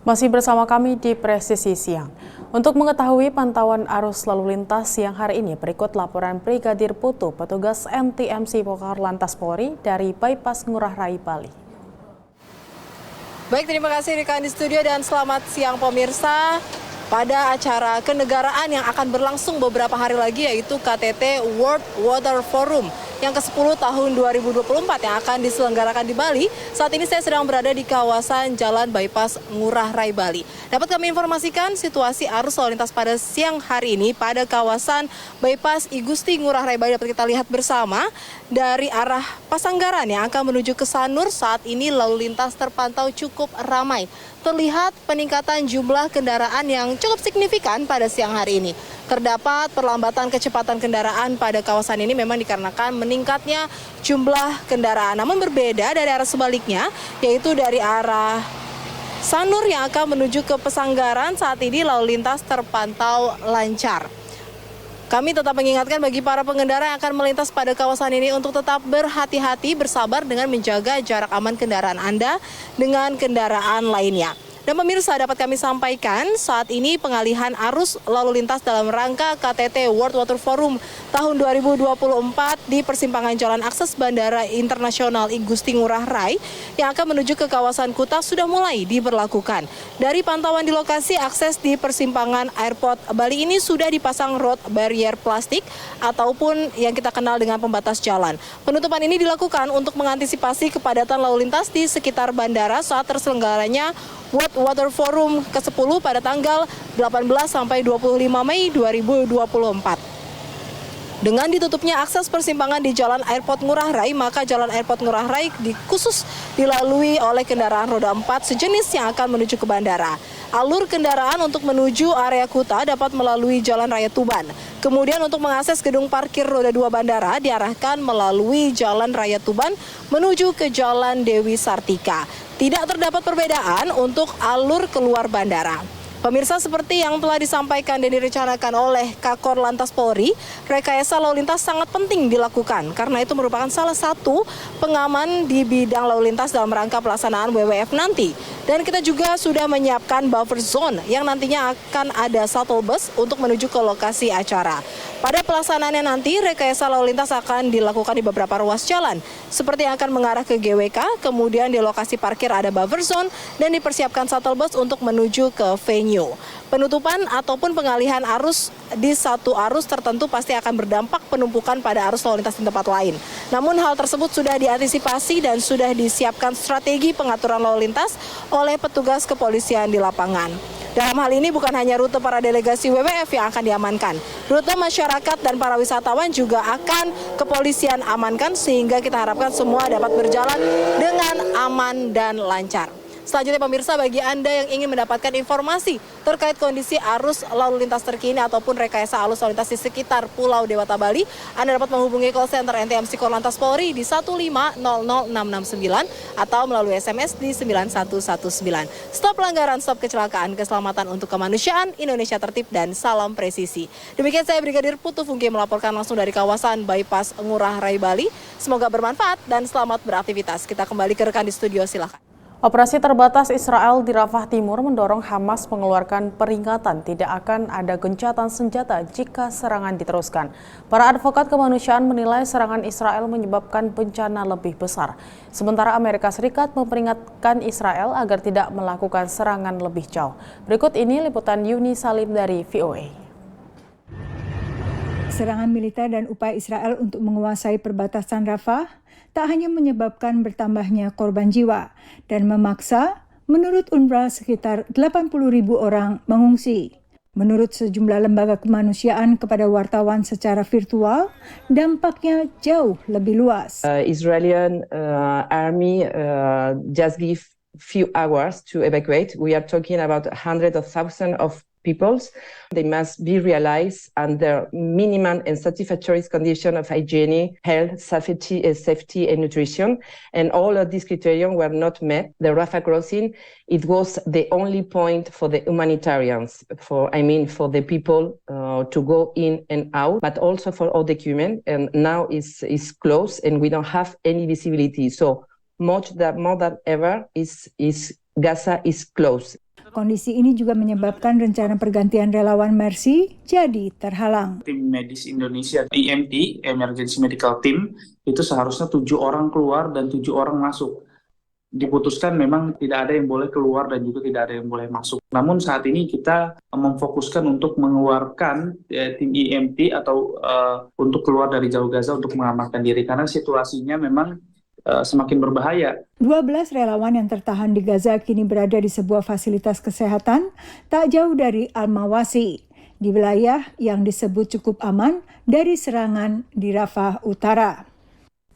Masih bersama kami di Presisi Siang. Untuk mengetahui pantauan arus lalu lintas siang hari ini, berikut laporan Brigadir Putu, petugas NTMC Pokarlantas Polri dari Bypass Ngurah Rai, Bali. Baik, terima kasih rekan di studio dan selamat siang pemirsa. Pada acara kenegaraan yang akan berlangsung beberapa hari lagi yaitu KTT World Water Forum yang ke-10 tahun 2024 yang akan diselenggarakan di Bali. Saat ini saya sedang berada di kawasan Jalan Bypass Ngurah Rai, Bali. Dapat kami informasikan situasi arus lalu lintas pada siang hari ini pada kawasan Bypass I Gusti Ngurah Rai, Bali dapat kita lihat bersama dari arah Pasanggaran yang akan menuju ke Sanur. Saat ini lalu lintas terpantau cukup ramai. Terlihat peningkatan jumlah kendaraan yang cukup signifikan pada siang hari ini. Terdapat perlambatan kecepatan kendaraan pada kawasan ini memang dikarenakan meningkatnya jumlah kendaraan. Namun berbeda dari arah sebaliknya, yaitu dari arah Sanur yang akan menuju ke Pasanggaran, saat ini lalu lintas terpantau lancar. Kami tetap mengingatkan bagi para pengendara yang akan melintas pada kawasan ini untuk tetap berhati-hati, bersabar dengan menjaga jarak aman kendaraan Anda dengan kendaraan lainnya. Dan pemirsa, dapat kami sampaikan saat ini pengalihan arus lalu lintas dalam rangka KTT World Water Forum tahun 2024 di persimpangan Jalan Akses Bandara Internasional I Gusti Ngurah Rai yang akan menuju ke kawasan Kuta sudah mulai diberlakukan. Dari pantauan di lokasi, akses di persimpangan Airport Bali ini sudah dipasang road barrier plastik ataupun yang kita kenal dengan pembatas jalan. Penutupan ini dilakukan untuk mengantisipasi kepadatan lalu lintas di sekitar bandara saat terselenggaranya World Water Forum ke-10 pada tanggal 18 sampai 25 Mei 2024. Dengan ditutupnya akses persimpangan di Jalan Airport Ngurah Rai, maka Jalan Airport Ngurah Rai khusus dilalui oleh kendaraan roda 4 sejenis yang akan menuju ke bandara. Alur kendaraan untuk menuju area Kuta dapat melalui Jalan Raya Tuban. Kemudian untuk mengakses gedung parkir roda 2 bandara diarahkan melalui Jalan Raya Tuban menuju ke Jalan Dewi Sartika. Tidak terdapat perbedaan untuk alur keluar bandara. Pemirsa, seperti yang telah disampaikan dan direncanakan oleh Kakor Lantas Polri, rekayasa lalu lintas sangat penting dilakukan karena itu merupakan salah satu pengaman di bidang lalu lintas dalam rangka pelaksanaan WWF nanti. Dan kita juga sudah menyiapkan buffer zone yang nantinya akan ada shuttle bus untuk menuju ke lokasi acara. Pada pelaksanaannya nanti, rekayasa lalu lintas akan dilakukan di beberapa ruas jalan, seperti yang akan mengarah ke GWK, kemudian di lokasi parkir ada buffer zone, dan dipersiapkan shuttle bus untuk menuju ke venue. Penutupan ataupun pengalihan arus di satu arus tertentu pasti akan berdampak penumpukan pada arus lalu lintas di tempat lain. Namun hal tersebut sudah diantisipasi dan sudah disiapkan strategi pengaturan lalu lintas oleh petugas kepolisian di lapangan. Dalam hal ini bukan hanya rute para delegasi WWF yang akan diamankan, rute masyarakat dan para wisatawan juga akan kepolisian amankan sehingga kita harapkan semua dapat berjalan dengan aman dan lancar. Selanjutnya pemirsa, bagi Anda yang ingin mendapatkan informasi terkait kondisi arus lalu lintas terkini ataupun rekayasa arus lalu lintas di sekitar Pulau Dewata Bali, Anda dapat menghubungi call center NTMC Korlantas Polri di 1500669 atau melalui SMS di 9119. Stop pelanggaran, stop kecelakaan, keselamatan untuk kemanusiaan, Indonesia tertib dan salam presisi. Demikian saya Brigadir Putu Fungki melaporkan langsung dari kawasan Bypass Ngurah Rai, Bali. Semoga bermanfaat dan selamat beraktivitas. Kita kembali ke rekan di studio, silakan. Operasi terbatas Israel di Rafah Timur mendorong Hamas mengeluarkan peringatan tidak akan ada gencatan senjata jika serangan diteruskan. Para advokat kemanusiaan menilai serangan Israel menyebabkan bencana lebih besar. Sementara Amerika Serikat memperingatkan Israel agar tidak melakukan serangan lebih jauh. Berikut ini liputan Yuni Salim dari VOA. Serangan militer dan upaya Israel untuk menguasai perbatasan Rafah tak hanya menyebabkan bertambahnya korban jiwa dan memaksa, menurut UNRWA, sekitar 80.000 orang mengungsi. Menurut sejumlah lembaga kemanusiaan kepada wartawan secara virtual, dampaknya jauh lebih luas. Israeli army just give few hours to evacuate. We are talking about hundreds of thousands of people. They must be realized under minimum and satisfactory condition of hygiene, health, safety, and nutrition. And all of these criteria were not met. The Rafah crossing, it was the only point for the humanitarians, for the people to go in and out, but also for all the human. And now is closed, and we don't have any visibility. So more than ever, is Gaza is closed. Kondisi ini juga menyebabkan rencana pergantian relawan Mercy jadi terhalang. Tim medis Indonesia, EMT, Emergency Medical Team, itu seharusnya 7 orang keluar dan 7 orang masuk. Diputuskan memang tidak ada yang boleh keluar dan juga tidak ada yang boleh masuk. Namun saat ini kita memfokuskan untuk mengeluarkan tim EMT atau untuk keluar dari Jalur Gaza untuk mengamankan diri karena situasinya memang semakin berbahaya. 12 relawan yang tertahan di Gaza kini berada di sebuah fasilitas kesehatan tak jauh dari Al-Mawasi, di wilayah yang disebut cukup aman dari serangan di Rafah Utara.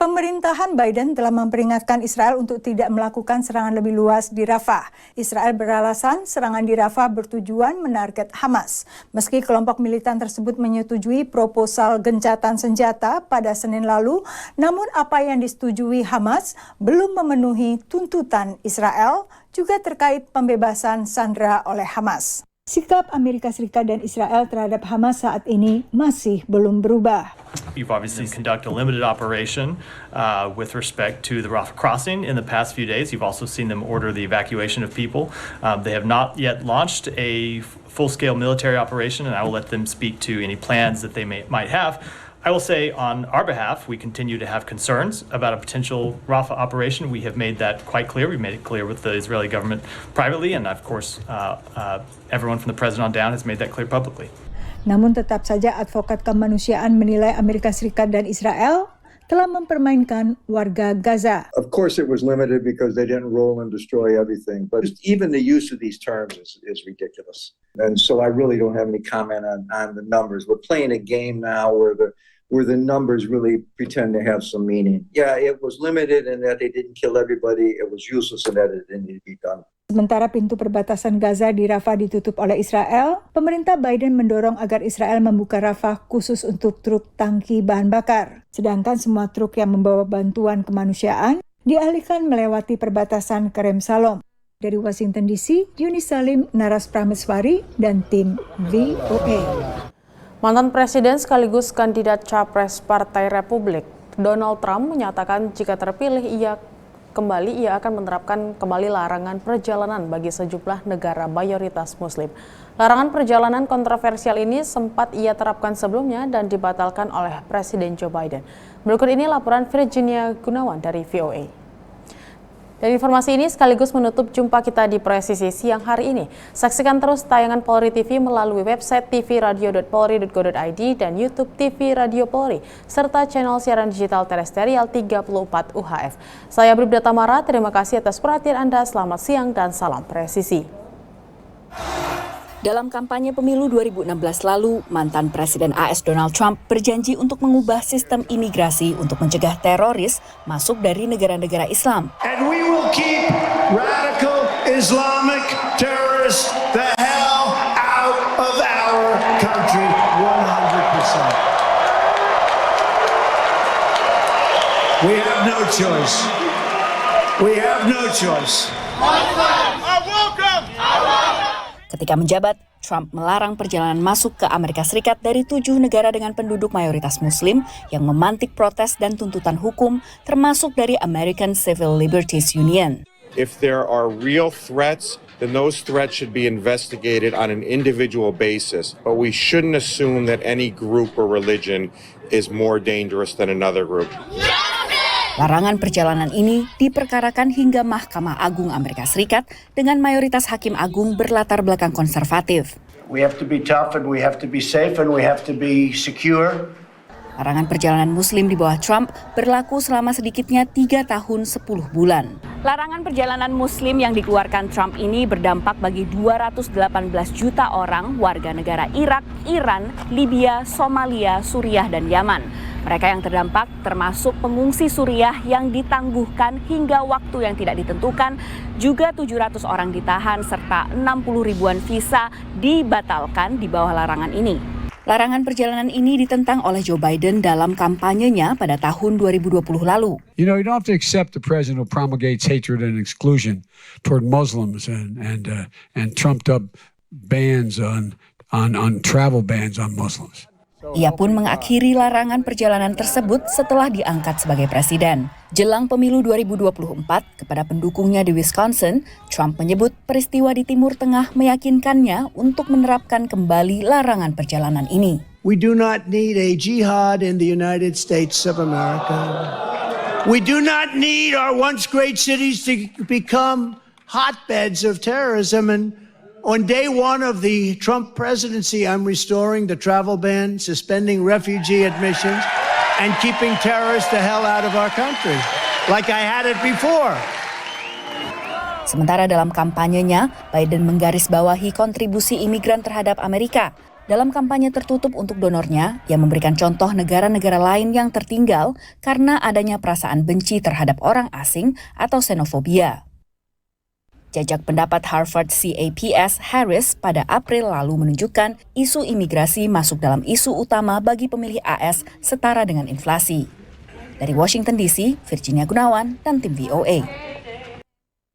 Pemerintahan Biden telah memperingatkan Israel untuk tidak melakukan serangan lebih luas di Rafah. Israel beralasan serangan di Rafah bertujuan menarget Hamas. Meski kelompok militan tersebut menyetujui proposal gencatan senjata pada Senin lalu, namun apa yang disetujui Hamas belum memenuhi tuntutan Israel, juga terkait pembebasan sandera oleh Hamas. Sikap Amerika Serikat dan Israel terhadap Hamas saat ini masih belum berubah. You've obviously conducted a limited operation with respect to the Rafah crossing in the past few days. You've also seen them order the evacuation of people. They have not yet launched a full-scale military operation, and I will let them speak to any plans that they might have. I will say on our behalf, we continue to have concerns about a potential Rafah operation. We have made that quite clear. We've made it clear with the Israeli government privately, and of course, everyone from the president on down has made that clear publicly. Namun tetap saja advokat kemanusiaan menilai Amerika Serikat dan Israel telah mempermainkan warga Gaza. Of course, it was limited because they didn't roll and destroy everything, but even the use of these terms is ridiculous. And so I really don't have any comment on the numbers. We're playing a game now where the numbers really pretend to have some meaning. Yeah, it was limited in that they didn't kill everybody. It was useless in that it didn't need to be done. Sementara pintu perbatasan Gaza di Rafah ditutup oleh Israel, pemerintah Biden mendorong agar Israel membuka Rafah khusus untuk truk tangki bahan bakar. Sedangkan semua truk yang membawa bantuan kemanusiaan dialihkan melewati perbatasan Kerem Salom. Dari Washington DC, Yuni Salim, Naras Prameswari, dan tim VOA. Mantan Presiden sekaligus kandidat Capres Partai Republik, Donald Trump menyatakan jika terpilih ia akan menerapkan kembali larangan perjalanan bagi sejumlah negara mayoritas Muslim. Larangan perjalanan kontroversial ini sempat ia terapkan sebelumnya dan dibatalkan oleh Presiden Joe Biden. Berikut ini laporan Virginia Gunawan dari VOA. Dan informasi ini sekaligus menutup jumpa kita di Presisi siang hari ini. Saksikan terus tayangan Polri TV melalui website tvradio.polri.go.id dan YouTube TV Radio Polri, serta channel siaran digital terestrial 34 UHF. Saya Bribda Tamara, terima kasih atas perhatian Anda, selamat siang dan salam presisi. Dalam kampanye pemilu 2016 lalu, mantan Presiden AS Donald Trump berjanji untuk mengubah sistem imigrasi untuk mencegah teroris masuk dari negara-negara Islam. And we will keep radical Islamic terrorists the hell out of our country 100%. We have no choice. We have no choice. Ketika menjabat, Trump melarang perjalanan masuk ke Amerika Serikat dari 7 negara dengan penduduk mayoritas Muslim yang memantik protes dan tuntutan hukum, termasuk dari American Civil Liberties Union. If there are real threats, then those threats should be investigated on an individual basis. But we shouldn't assume that any group or religion is more dangerous than another group. Larangan perjalanan ini diperkarakan hingga Mahkamah Agung Amerika Serikat dengan mayoritas hakim agung berlatar belakang konservatif. We have to be tough and we have to be safe and we have to be secure. Larangan perjalanan Muslim di bawah Trump berlaku selama sedikitnya 3 tahun 10 bulan. Larangan perjalanan Muslim yang dikeluarkan Trump ini berdampak bagi 218 juta orang warga negara Irak, Iran, Libya, Somalia, Suriah, dan Yaman. Mereka yang terdampak termasuk pengungsi Suriah yang ditangguhkan hingga waktu yang tidak ditentukan, juga 700 orang ditahan serta 60 ribuan visa dibatalkan di bawah larangan ini. Larangan perjalanan ini ditentang oleh Joe Biden dalam kampanyenya pada tahun 2020 lalu. You know, you don't have to accept the president who promulgates hatred and exclusion toward Muslims and trumped up bans on travel bans on Muslims. Ia pun mengakhiri larangan perjalanan tersebut setelah diangkat sebagai presiden. Jelang pemilu 2024, kepada pendukungnya di Wisconsin, Trump menyebut peristiwa di Timur Tengah meyakinkannya untuk menerapkan kembali larangan perjalanan ini. We do not need a jihad in the United States of America. We do not need our once great cities to become hotbeds of terrorism. And on day one of the Trump presidency, I'm restoring the travel ban, suspending refugee admissions, and keeping terrorists the hell out of our country, like I had it before. Sementara dalam kampanyenya, Biden menggarisbawahi kontribusi imigran terhadap Amerika. Dalam kampanye tertutup untuk donornya, ia memberikan contoh negara-negara lain yang tertinggal karena adanya perasaan benci terhadap orang asing atau xenofobia. Jajak pendapat Harvard CAPS Harris pada April lalu menunjukkan isu imigrasi masuk dalam isu utama bagi pemilih AS setara dengan inflasi. Dari Washington DC, Virginia Gunawan dan tim VOA.